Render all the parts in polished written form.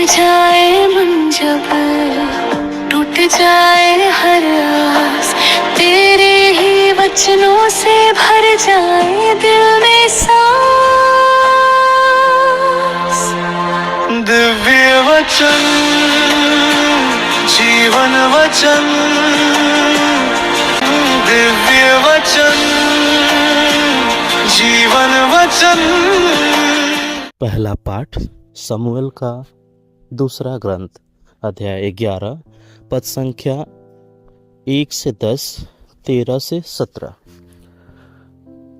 जाए मन जब, टूट जाए हर आस, तेरे ही वचनों से भर जाए दिल में सांस। दिव्य वचन, जीवन वचन, दिव्य वचन, जीवन वचन। पहला पाठ समूएल का दूसरा ग्रंथ, अध्याय 11, पद संख्या 1 से 10, 13 से 17।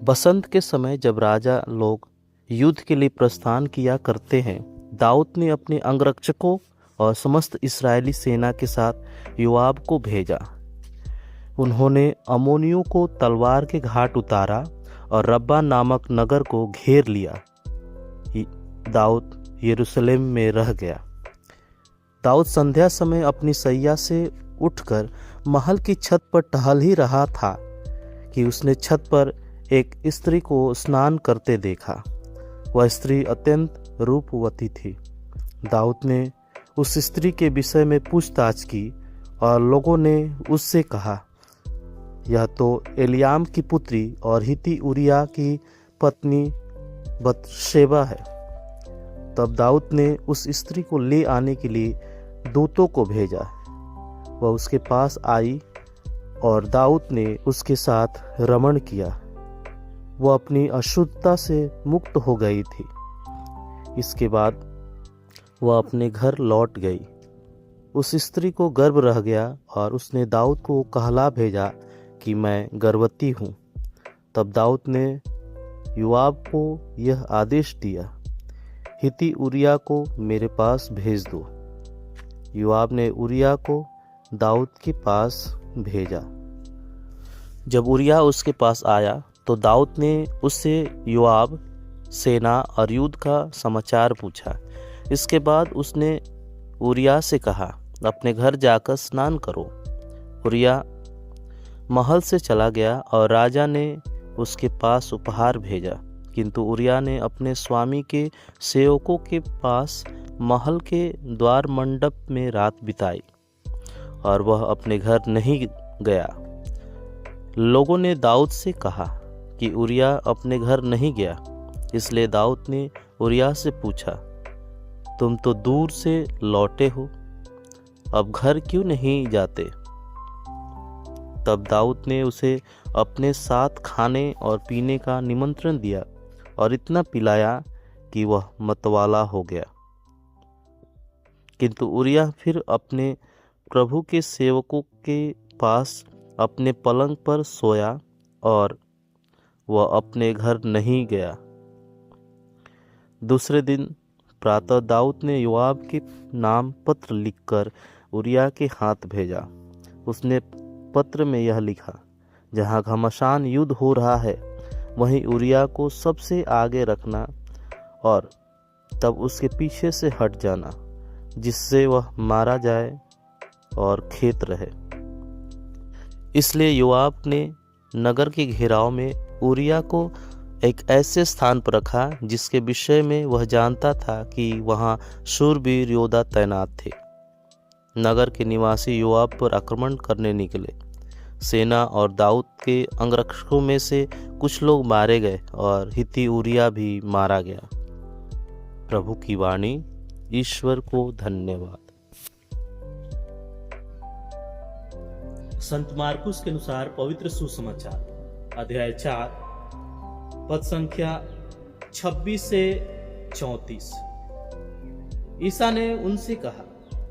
बसंत के समय जब राजा लोग युद्ध के लिए प्रस्थान किया करते हैं, दाऊद ने अपने अंगरक्षकों और समस्त इस्राएली सेना के साथ योआब को भेजा। उन्होंने अम्मोनियों को तलवार के घाट उतारा और रब्बा नामक नगर को घेर लिया। दाऊद यरूशलेम में रह गया। दाऊद संध्या समय अपनी सैया से उठकर महल की छत पर टहल ही रहा था कि उसने छत पर एक स्त्री को स्नान करते देखा। वह स्त्री अत्यंत रूपवती थी। दाऊद ने उस स्त्री के विषय में पूछताछ की और लोगों ने उससे कहा, यह तो एलियाम की पुत्री और हित्ती उरिया की पत्नी बतशेबा है। तब दाऊद ने उस स्त्री को ले आने के लिए दूतों को भेजा। वह उसके पास आई और दाऊद ने उसके साथ रमण किया। वह अपनी अशुद्धता से मुक्त हो गई थी। इसके बाद वह अपने घर लौट गई। उस स्त्री को गर्भ रह गया और उसने दाऊद को कहला भेजा कि मैं गर्भवती हूँ। तब दाऊद ने योआब को यह आदेश दिया, हित्ती उरिया को मेरे पास भेज दो। योआब ने उरिया को दाऊद के पास भेजा। जब उरिया उसके पास आया तो दाऊद ने उससे योआब, सेना और युद्ध का समाचार पूछा। इसके बाद उसने उरिया से कहा, अपने घर जाकर स्नान करो। उरिया महल से चला गया और राजा ने उसके पास उपहार भेजा, किंतु उरिया ने अपने स्वामी के सेवकों के पास महल के द्वार मंडप में रात बिताई और वह अपने घर नहीं गया। लोगों ने दाऊद से कहा कि उरिया अपने घर नहीं गया, इसलिए दाऊद ने उरिया से पूछा, तुम तो दूर से लौटे हो, अब घर क्यों नहीं जाते? तब दाऊद ने उसे अपने साथ खाने और पीने का निमंत्रण दिया और इतना पिलाया कि वह मतवाला हो गया। किंतु उरिया फिर अपने प्रभु के सेवकों के पास अपने पलंग पर सोया और वह अपने घर नहीं गया। दूसरे दिन प्रातः दाऊद ने योआब के नाम पत्र लिखकर उरिया के हाथ भेजा। उसने पत्र में यह लिखा, जहाँ घमासान युद्ध हो रहा है वहीं उरिया को सबसे आगे रखना और तब उसके पीछे से हट जाना, जिससे वह मारा जाए और खेत रहे। इसलिए योआब ने नगर के घेराव में उरिया को एक ऐसे स्थान पर रखा जिसके विषय में वह जानता था कि वहाँ शूरवीर योद्धा तैनात थे। नगर के निवासी योआब पर आक्रमण करने निकले। सेना और दाऊद के अंगरक्षकों में से कुछ लोग मारे गए और हित्ती उरिया भी मारा गया। प्रभु की वाणी। ईश्वर को धन्यवाद। संत मार्कुस के अनुसार पवित्र सुसमाचार, अध्याय 4, पद संख्या 26 से 34। ईसा ने उनसे कहा,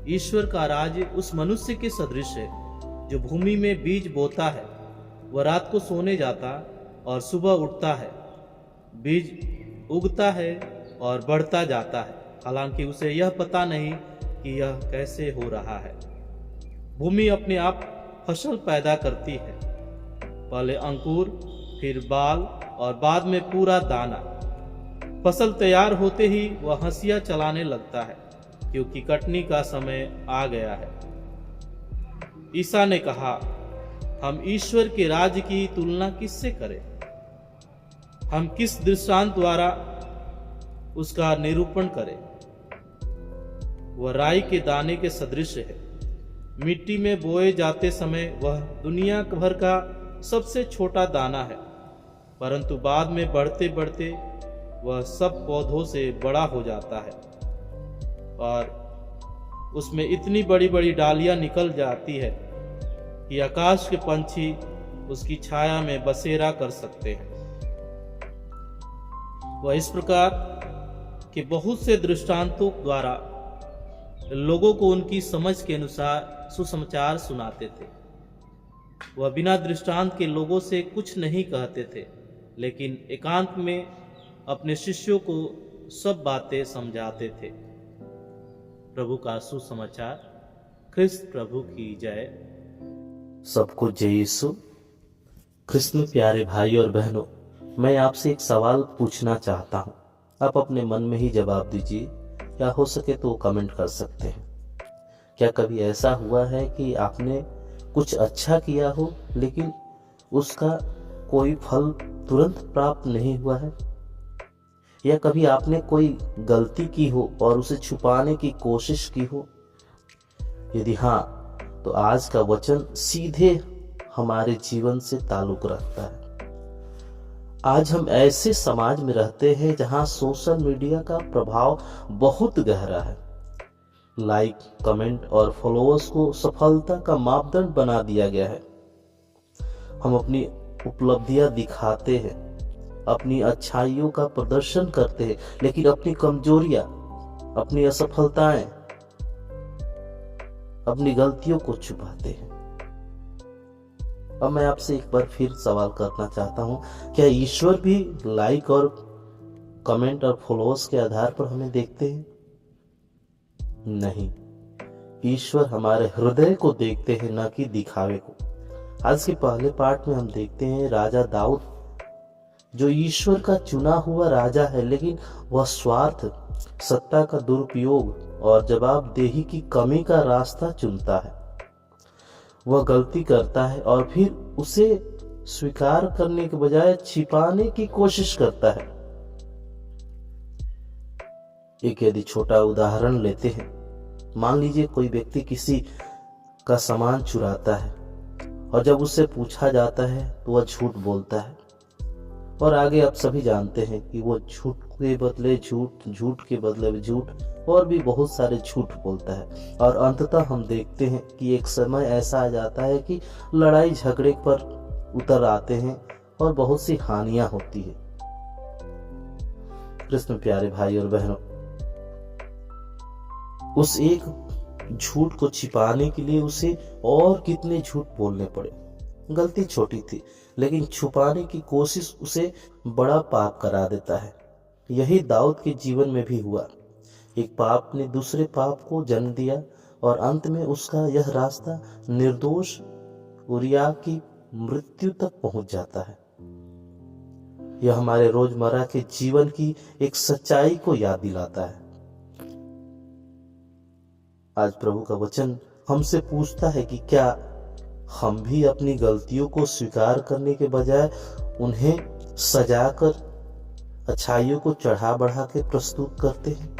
ईश्वर का राज्य उस मनुष्य के सदृश है जो भूमि में बीज बोता है। वह रात को सोने जाता और सुबह उठता है। बीज उगता है और बढ़ता जाता है, हालांकि उसे यह पता नहीं कि यह कैसे हो रहा है। भूमि अपने आप फसल पैदा करती है, पहले अंकुर, फिर बाल और बाद में पूरा दाना। फसल तैयार होते ही वह हंसिया चलाने लगता है, क्योंकि कटनी का समय आ गया है। ईसा ने कहा, हम ईश्वर के राज्य की तुलना किससे करें? हम किस दृष्टांत द्वारा उसका निरूपण करें? वह राई के दाने के सदृश है। मिट्टी में बोए जाते समय वह दुनिया भर का सबसे छोटा दाना है, परंतु बाद में बढ़ते बढ़ते वह सब पौधों से बड़ा हो जाता है और उसमें इतनी बड़ी बड़ी डालियां निकल जाती है कि आकाश के पंछी उसकी छाया में बसेरा कर सकते हैं। वह इस प्रकार के बहुत से दृष्टांतों द्वारा लोगों को उनकी समझ के अनुसार सुसमाचार सुनाते थे। वह बिना दृष्टांत के लोगों से कुछ नहीं कहते थे, लेकिन एकांत में अपने शिष्यों को सब बातें समझाते थे। प्रभु का सुसमाचार। ख्रिस्त प्रभु की जय। सबको जय यीशु। ख्रिस्त में प्यारे भाई और बहनों, मैं आपसे एक सवाल पूछना चाहता हूँ। आप अपने मन में ही जवाब दीजिए, या हो सके तो कमेंट कर सकते हैं। क्या कभी ऐसा हुआ है कि आपने कुछ अच्छा किया हो लेकिन उसका कोई फल तुरंत प्राप्त नहीं हुआ है? या कभी आपने कोई गलती की हो और उसे छुपाने की कोशिश की हो? यदि हाँ, तो आज का वचन सीधे हमारे जीवन से ताल्लुक रखता है। आज हम ऐसे समाज में रहते हैं जहां सोशल मीडिया का प्रभाव बहुत गहरा है। लाइक, कमेंट और फॉलोअर्स को सफलता का मापदंड बना दिया गया है। हम अपनी उपलब्धियां दिखाते हैं, अपनी अच्छाइयों का प्रदर्शन करते हैं, लेकिन अपनी कमजोरियां, अपनी असफलताएं, अपनी गलतियों को छुपाते हैं। अब मैं आपसे एक बार फिर सवाल करना चाहता हूं, क्या ईश्वर भी लाइक और कमेंट और फॉलोअर्स के आधार पर हमें देखते हैं? नहीं, ईश्वर हमारे हृदय को देखते हैं, न कि दिखावे को। आज के पहले पार्ट में हम देखते हैं राजा दाऊद, जो ईश्वर का चुना हुआ राजा है, लेकिन वह स्वार्थ, सत्ता का दुरुपयोग और जवाबदेही की कमी का रास्ता चुनता है। वह गलती करता है और फिर उसे स्वीकार करने के बजाय छिपाने की कोशिश करता है। एक यदि छोटा उदाहरण लेते हैं, मान लीजिए कोई व्यक्ति किसी का सामान चुराता है और जब उससे पूछा जाता है तो वह झूठ बोलता है, और आगे आप सभी जानते हैं कि वो झूठ के बदले झूठ, झूठ के बदले झूठ और भी बहुत सारे झूठ बोलता है। और अंततः हम देखते हैं कि एक समय ऐसा आ जाता है कि लड़ाई झगड़े पर उतर आते हैं और बहुत सी हानियां होती है। कृष्ण प्यारे भाई और बहनों, उस एक झूठ को छिपाने के लिए उसे और कितने झूठ बोलने पड़े। गलती छोटी थी, लेकिन छुपाने की कोशिश उसे बड़ा पाप करा देता है। यही दाऊद के जीवन में भी हुआ। एक पाप ने दूसरे पाप को जन्म दिया और अंत में उसका यह रास्ता निर्दोष उरिया की मृत्यु तक पहुंच जाता है। यह हमारे रोजमर्रा के जीवन की एक सच्चाई को याद दिलाता है। आज प्रभु का वचन हमसे पूछता है कि क्या हम भी अपनी गलतियों को स्वीकार करने के बजाय उन्हें सजाकर अच्छाइयों को चढ़ा बढ़ा के प्रस्तुत करते हैं?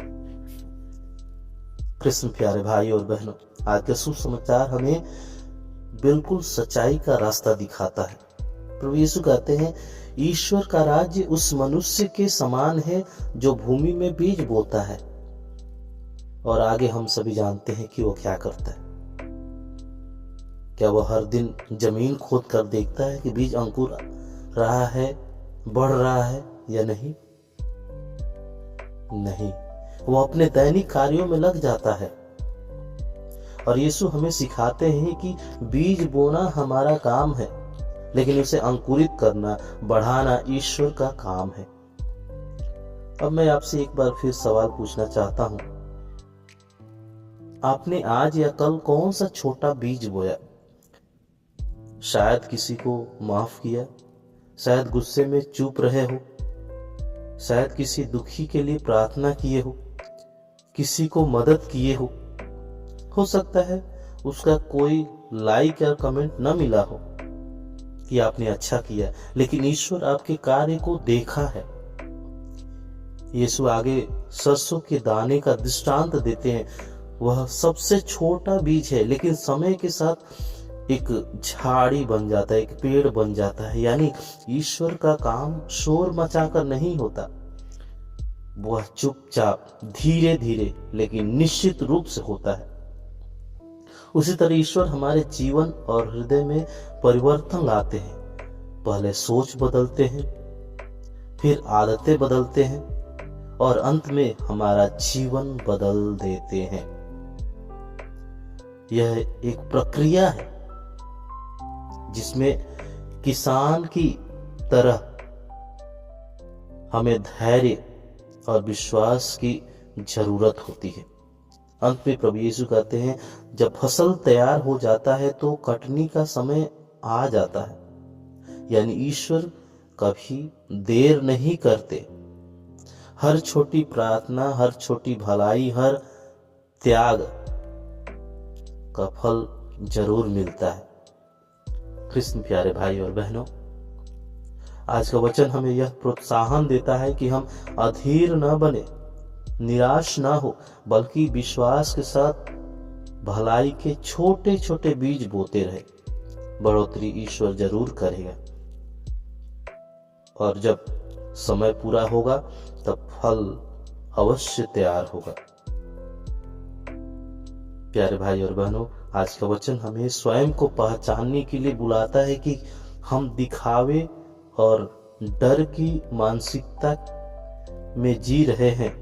कृष्ण प्यारे भाई और बहनों, आज का सुसमाचार हमें बिल्कुल सच्चाई का रास्ता दिखाता है। प्रभु यीशु कहते हैं, ईश्वर का राज्य उस मनुष्य के समान है जो भूमि में बीज बोता है। और आगे हम सभी जानते हैं कि वो क्या करता है। क्या वो हर दिन जमीन खोद कर देखता है कि बीज अंकुर रहा है, बढ़ रहा है या नहीं? नहीं, वो अपने दैनिक कार्यों में लग जाता है। और यीशु हमें सिखाते हैं कि बीज बोना हमारा काम है, लेकिन उसे अंकुरित करना, बढ़ाना ईश्वर का काम है। अब मैं आपसे एक बार फिर सवाल पूछना चाहता हूं, आपने आज या कल कौन सा छोटा बीज बोया? शायद किसी को माफ किया, शायद गुस्से में चुप रहे हो, शायद किसी दुखी के लिए प्रार्थना किए हो, किसी को मदद किए हो सकता है उसका कोई लाइक या कमेंट न मिला हो कि आपने अच्छा किया, लेकिन ईश्वर आपके कार्य को देखा है। यीशु आगे सरसों के दाने का दृष्टांत देते हैं। वह सबसे छोटा बीज है, लेकिन समय के साथ एक झाड़ी बन जाता है, एक पेड़ बन जाता है। यानी ईश्वर का काम शोर मचाकर नहीं होता, वह चुपचाप धीरे धीरे लेकिन निश्चित रूप से होता है। उसी तरह ईश्वर हमारे जीवन और हृदय में परिवर्तन लाते हैं। पहले सोच बदलते हैं, फिर आदतें बदलते हैं और अंत में हमारा जीवन बदल देते हैं। यह एक प्रक्रिया है जिसमें किसान की तरह हमें धैर्य और विश्वास की जरूरत होती है। अंत में प्रभु यीशु कहते हैं, जब फसल तैयार हो जाता है तो कटनी का समय आ जाता है। यानी ईश्वर कभी देर नहीं करते। हर छोटी प्रार्थना, हर छोटी भलाई, हर त्याग का फल जरूर मिलता है। कृष्ण प्यारे भाई और बहनों, आज का वचन हमें यह प्रोत्साहन देता है कि हम अधीर न बने, निराश ना हो, बल्कि विश्वास के साथ भलाई के छोटे छोटे बीज बोते रहे। बढ़ोतरी ईश्वर जरूर करेगा और जब समय पूरा होगा तब फल अवश्य तैयार होगा। प्यारे भाई और बहनों, आज का वचन हमें स्वयं को पहचानने के लिए बुलाता है कि हम दिखावे और डर की मानसिकता में जी रहे हैं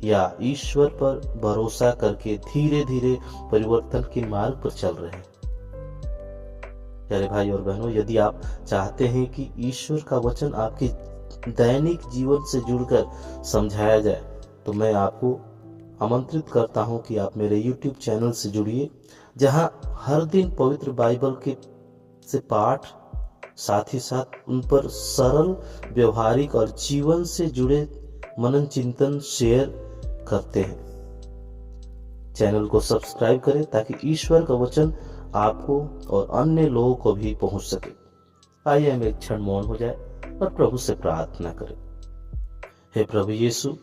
या ईश्वर पर भरोसा करके धीरे धीरे परिवर्तन के मार्ग पर चल रहे हैं। प्यारे भाई और बहनों, यदि आप चाहते हैं कि ईश्वर का वचन आपके दैनिक जीवन से जुड़कर समझाया जाए, तो मैं आपको आमंत्रित करता हूं कि आप मेरे YouTube चैनल से जुड़िए, जहां हर दिन पवित्र बाइबल के से पाठ, साथ ही साथ उन पर सरल, व्यवहारिक और जीवन से जुड़े मनन चिंतन शेयर करते हैं। चैनल को सब्सक्राइब करें ताकि ईश्वर का वचन आपको और अन्य लोगों को भी पहुंच सके। आइए हम एक क्षण मौन हो जाए और प्रभु से प्रार्थना करें। हे प्रभु यीशु,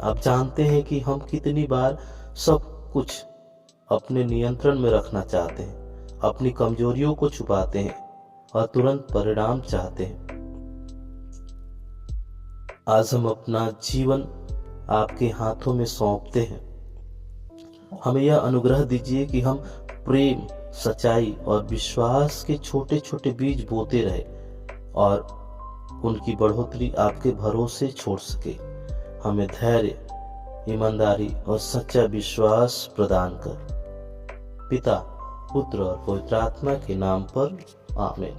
आप जानते हैं कि हम कितनी बार सब कुछ अपने नियंत्रण में रखना चाहते हैं, अपनी कमजोरियों को छुपाते हैं और तुरंत परिणाम चाहते हैं। आज हम अपना जीवन आपके हाथों में सौंपते हैं। हमें यह अनुग्रह दीजिए कि हम प्रेम, सच्चाई और विश्वास के छोटे छोटे बीज बोते रहे और उनकी बढ़ोतरी आपके भरोसे छोड़ सके। हमें धैर्य, ईमानदारी और सच्चा विश्वास प्रदान कर। पिता, पुत्र और पवित्र आत्मा के नाम पर आमीन।